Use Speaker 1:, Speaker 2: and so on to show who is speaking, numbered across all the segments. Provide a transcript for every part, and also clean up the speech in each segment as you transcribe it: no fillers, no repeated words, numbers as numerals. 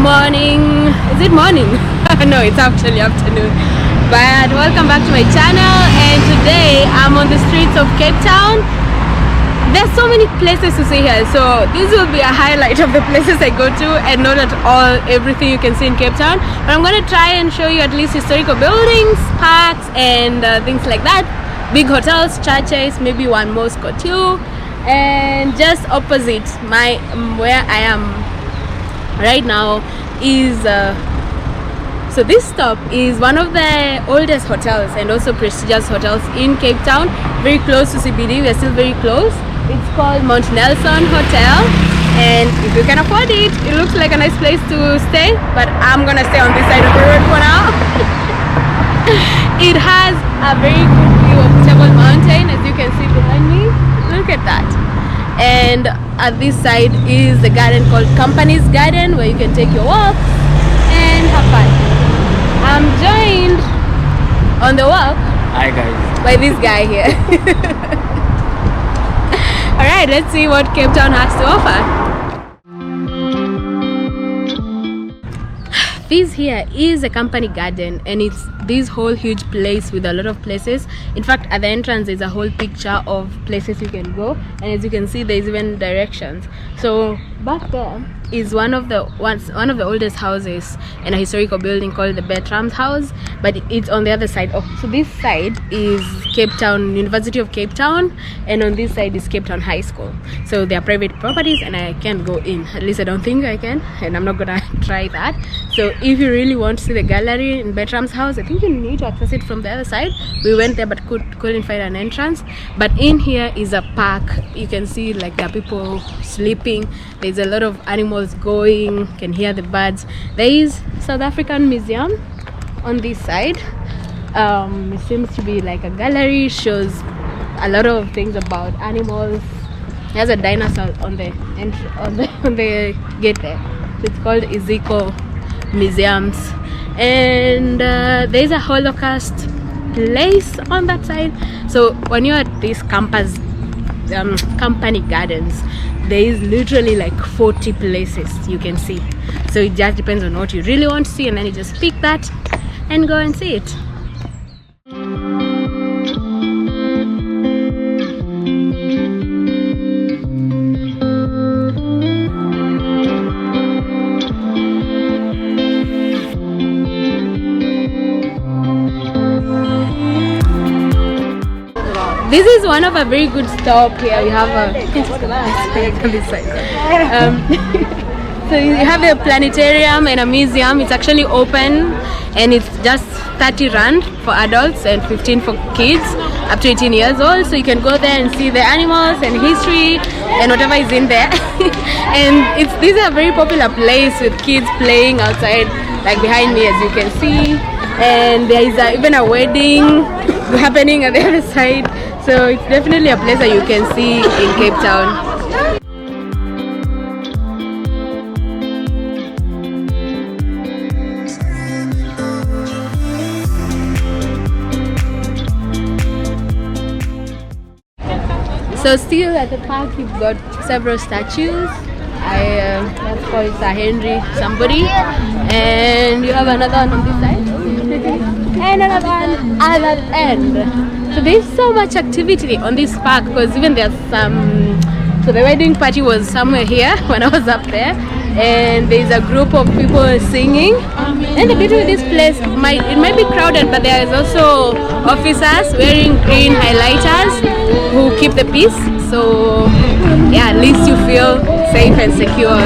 Speaker 1: morning. Is it morning? No, it's actually afternoon. But welcome back to my channel, and today I'm on the streets of Cape Town. There's so many places to see here, so this will be a highlight of the places I go to, and not at all everything you can see in Cape Town, but I'm going to try and show you at least historical buildings, parks, and things like that. Big hotels, churches, maybe one mosque or two. And just opposite my where I am right now is so this stop is one of the oldest hotels and also prestigious hotels in Cape Town, very close to CBD. We are still very close. It's called Mount Nelson Hotel, and if you can afford it, it looks like a nice place to stay, but I'm gonna stay on this side of the road for now. It has a very good view of Table Mountain, as you can see behind me. Look at that. And at this side is the garden called Koopmans-de Garden, where you can take your walk and have fun. I'm joined on the walk,
Speaker 2: hi guys,
Speaker 1: by this guy here. Alright, let's see what Cape Town has to offer. This here is a company garden, and it's this whole huge place with a lot of places. In fact, at the entrance there's a whole picture of places you can go, and as you can see there's even directions. So back there is one of the oldest houses in a historical building called the Betram House, but it's on the other side. So this side is Cape Town, University of Cape Town, and on this side is Cape Town High School. So they are private properties and I can't go in, at least I don't think I can, and I'm not gonna try that. So if you really want to see the gallery in Betram's house, I think you need to access it from the other side. We went there but couldn't find an entrance. But in here is a park. You can see like there are people sleeping, there's a lot of animals going, you can hear the birds. There is South African Museum on this side. It seems to be like a gallery, shows a lot of things about animals. There's a dinosaur on the gate there. So it's called Iziko Museums, and there's a Holocaust place on that side. So when you're at these company gardens, there is literally like 40 places you can see. So it just depends on what you really want to see, and then you just pick that and go and see it. This is one of a very good stop here. You have a on this side. So you have a planetarium and a museum. It's actually open, and it's just 30 rand for adults and 15 for kids up to 18 years old. So you can go there and see the animals and history and whatever is in there. And this is a very popular place with kids playing outside, like behind me, as you can see. And there is even a wedding happening at the other side. So it's definitely a place that you can see in Cape Town. So still at the park, you've got several statues. Let's call it a Henry somebody, and you have another one on this side and another one at that end. So there's so much activity on this park, because even there's some, so the wedding party was somewhere here when I was up there, and there's a group of people singing. And the beauty of this place, it might be crowded, but there is also officers wearing green highlighters who keep the peace. So yeah, at least you feel safe and secure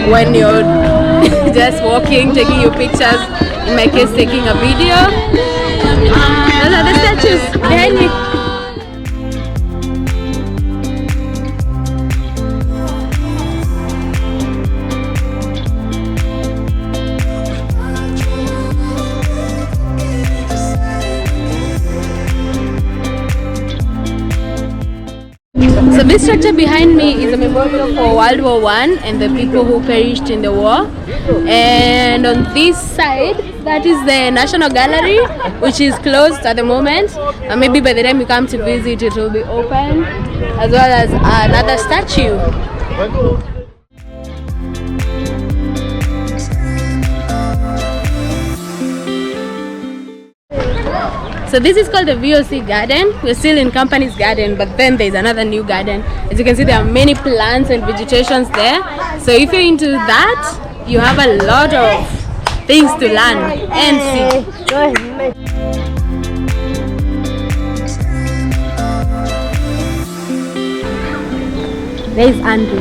Speaker 1: when you're just walking, taking your pictures, in my case taking a video. Those are the statues behind me. So this structure behind me is a memorial for World War I and the people who perished in the war. And on this side, that is the National Gallery, which is closed at the moment. Maybe by the time you come to visit, it will be open, as well as another statue. So this is called the VOC Garden. We're still in Company's Garden, but then there's another new garden. As you can see, there are many plants and vegetations there. So if you're into that, you have a lot of things to learn and see. There's Andrew.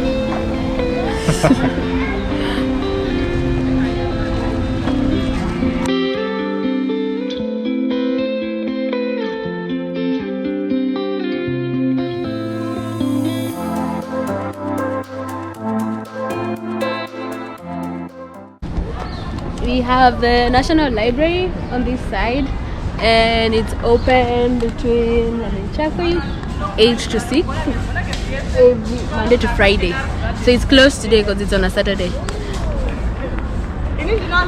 Speaker 1: We have the National Library on this side, and it's open between, let me check for you, 8 to 6 every Monday to Friday. So it's closed today because it's on a Saturday.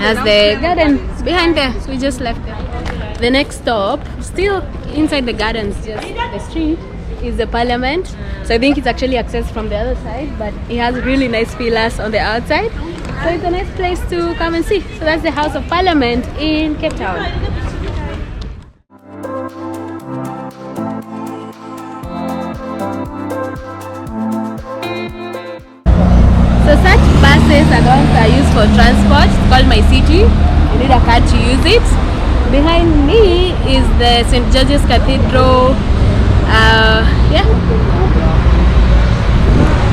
Speaker 1: As the garden behind there, so we just left there. The next stop, still inside the gardens, just the street, is the Parliament. So I think it's actually accessed from the other side, but it has really nice pillars on the outside. So it's a nice place to come and see. So that's the House of Parliament in Cape Town. So such buses are the ones that are used for transport. It's called My City. You need a card to use it. Behind me is the St. George's Cathedral. Yeah.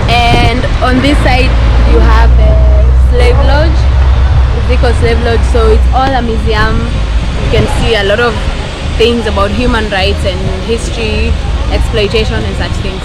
Speaker 1: And on this side you have the Slave Lodge, Iziko Slave Lodge. So it's all a museum. You can see a lot of things about human rights and history, exploitation and such things.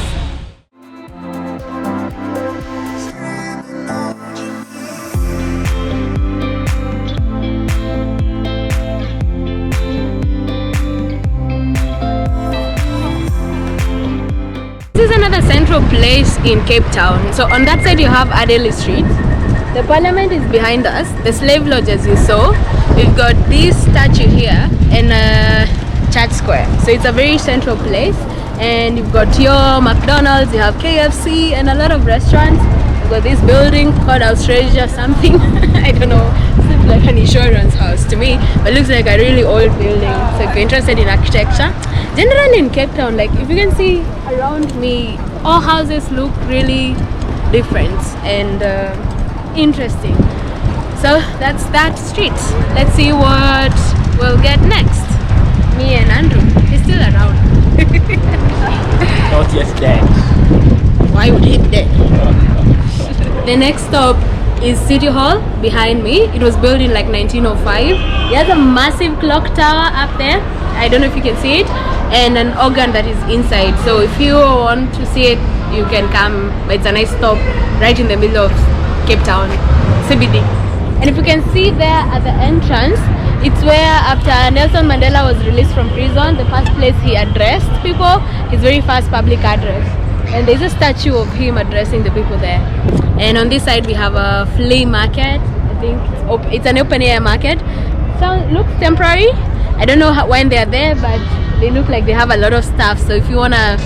Speaker 1: This is another central place in Cape Town. So on that side you have Adderley Street. The Parliament is behind us. The Slave Lodge, as you saw. We've got this statue here in Church Square. So it's a very central place. And you've got your McDonald's, you have KFC and a lot of restaurants. You've got this building called Australia something. I don't know. It seems like an insurance house to me. But it looks like a really old building. So if you're interested in architecture. Generally in Cape Town, like if you can see around me, all houses look really different and interesting. So that's that street. Let's see what we'll get next. Me and Andrew. He's still around.
Speaker 2: Not yet dead.
Speaker 1: Why would he be dead? The next stop is City Hall behind me. It was built in like 1905. It has a massive clock tower up there. I don't know if you can see it, and an organ that is inside. So if you want to see it, you can come. But it's a nice stop right in the middle of Cape Town CBD. And if you can see there at the entrance, it's where after Nelson Mandela was released from prison, the first place he addressed people, his very first public address. And there's a statue of him addressing the people there. And on this side we have a flea market. I think it's an open air market. So it looks temporary. I don't know when they're there, but they look like they have a lot of stuff. So if you wanna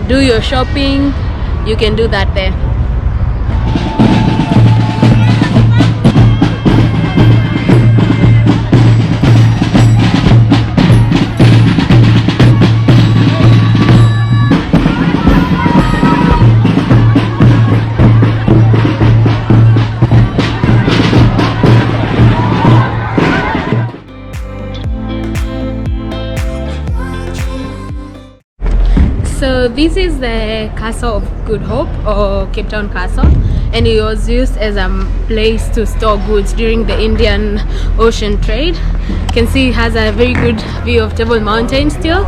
Speaker 1: do your shopping, you can do that there. So this is the Castle of Good Hope, or Cape Town Castle, and it was used as a place to store goods during the Indian Ocean trade. You can see it has a very good view of Table Mountain still,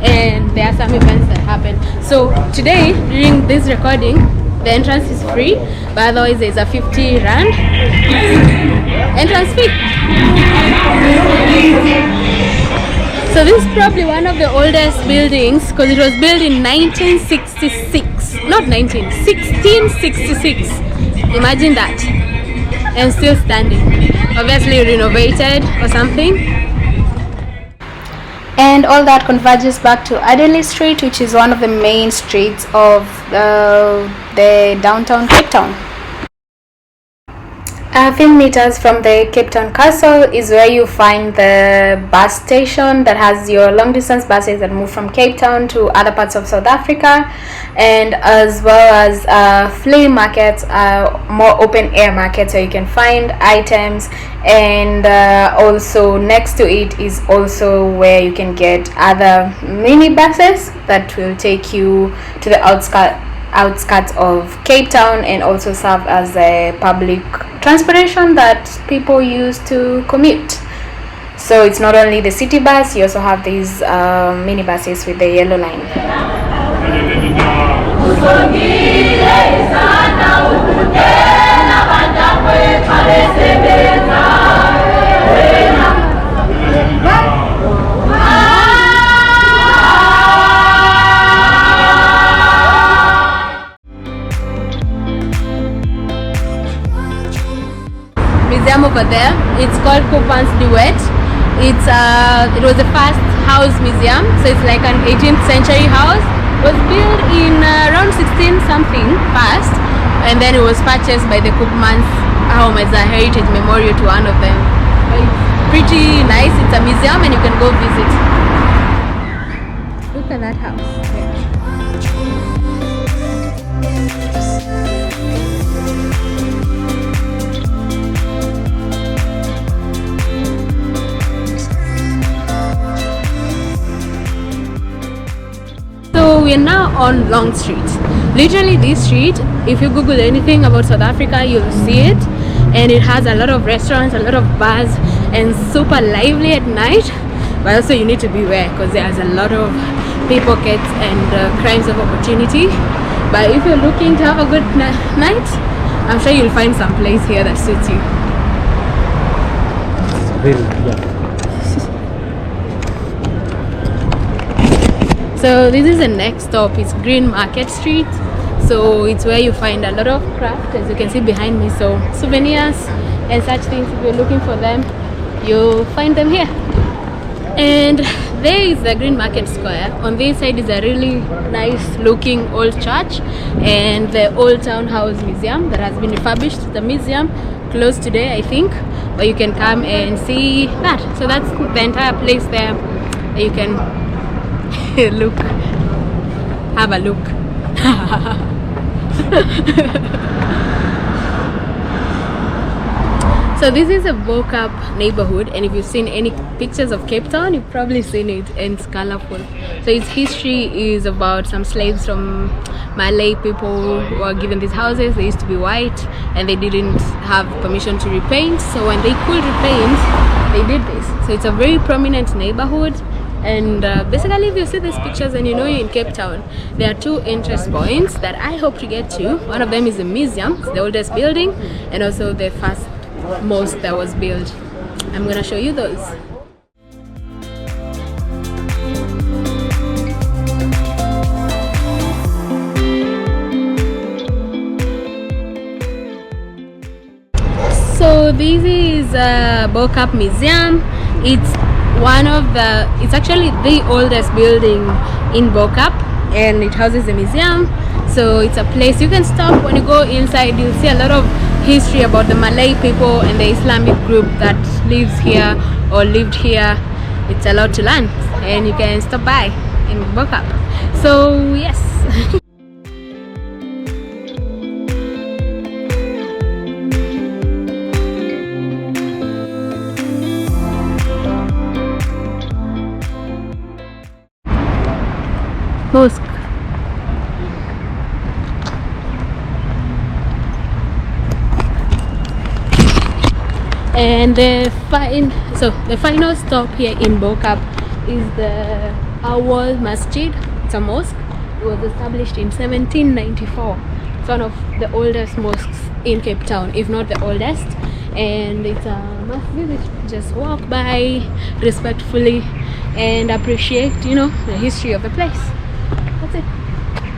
Speaker 1: and there are some events that happen. So today, during this recording, the entrance is free, but otherwise there's a 50 rand entrance fee. So this is probably one of the oldest buildings because it was built in 1966. Not 1666. Imagine that. And still standing. Obviously renovated or something. And all that converges back to Adderley Street, which is one of the main streets of the downtown Cape Town. A few meters from the Cape Town Castle is where you find the bus station that has your long distance buses that move from Cape Town to other parts of South Africa, and as well as flea markets, more open air markets where you can find items, and also next to it is also where you can get other mini buses that will take you to the outskirts of Cape Town and also serve as a public transportation that people use to commute. So it's not only the city bus, you also have these mini buses with the yellow line. Museum over there, it's called Koopmans-de Wet. It was the first house museum, so it's like an 18th century house. It was built in around 16 something past, and then it was purchased by the Koopmans home as a heritage memorial to one of them. It's pretty nice. It's a museum and you can go visit. Look at that house. So we are now on Long Street. Literally this street, if you Google anything about South Africa, you'll see it, and it has a lot of restaurants, a lot of bars, and super lively at night. But also you need to beware because there's a lot of pickpockets and crimes of opportunity. But if you're looking to have a good night, I'm sure you'll find some place here that suits you. So this is the next stop. It's GreenMarket Street. So it's where you find a lot of craft, as you can see behind me. So souvenirs and such things, if you're looking for them, you'll find them here. And there is the GreenMarket Square. On this side is a really nice looking old church and the Old Town House Museum that has been refurbished. The museum closed today, I think, but you can come and see that. So that's the entire place there. You can look, have a look. So this is a Bo-Kaap neighborhood, and if you've seen any pictures of Cape Town, you've probably seen it, and it's colorful. So its history is about some slaves from Malay people who were given these houses. They used to be white and they didn't have permission to repaint, so when they could repaint, they did this. So it's a very prominent neighborhood. And basically, if you see these pictures and you know you're in Cape Town, there are two interest points that I hope to get to. One of them is the museum, it's the oldest building, and also the first mosque that was built. I'm gonna show you those. So this is Bo-Kaap Museum. It's actually the oldest building in Bo-Kaap, and it houses a museum. So it's a place you can stop. When you go inside, you'll see a lot of history about the Malay people and the Islamic group that lives here or lived here. It's a lot to learn, and you can stop by in Bo-Kaap. So yes. Mosque. And the final stop here in Bo-Kaap is the Auwal Masjid. It's a mosque. It was established in 1794. It's one of the oldest mosques in Cape Town, if not the oldest. And it's a must visit. Just walk by respectfully and appreciate, the history of the place. That's it.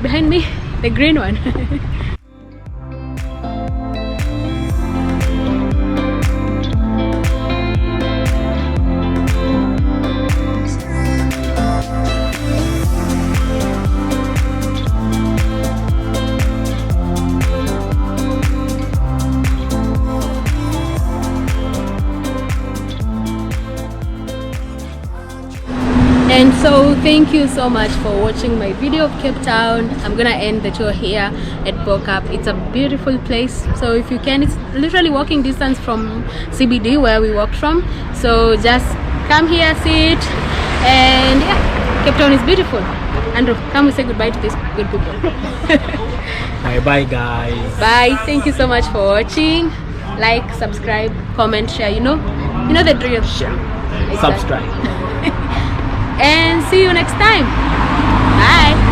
Speaker 1: Behind me, the green one. And so thank you so much for watching my video of Cape Town. I'm gonna end the tour here at Bo-Kaap. It's a beautiful place, so if you can, it's literally walking distance from CBD where we walked from, so just come here, see it, and yeah, Cape Town is beautiful. Andrew, come we say goodbye to these good people.
Speaker 2: Bye bye guys.
Speaker 1: Bye. Thank you so much for watching. Like, subscribe, comment, share. You know the drill.
Speaker 2: Share.
Speaker 1: Exactly.
Speaker 2: Subscribe.
Speaker 1: And see you next time. Bye.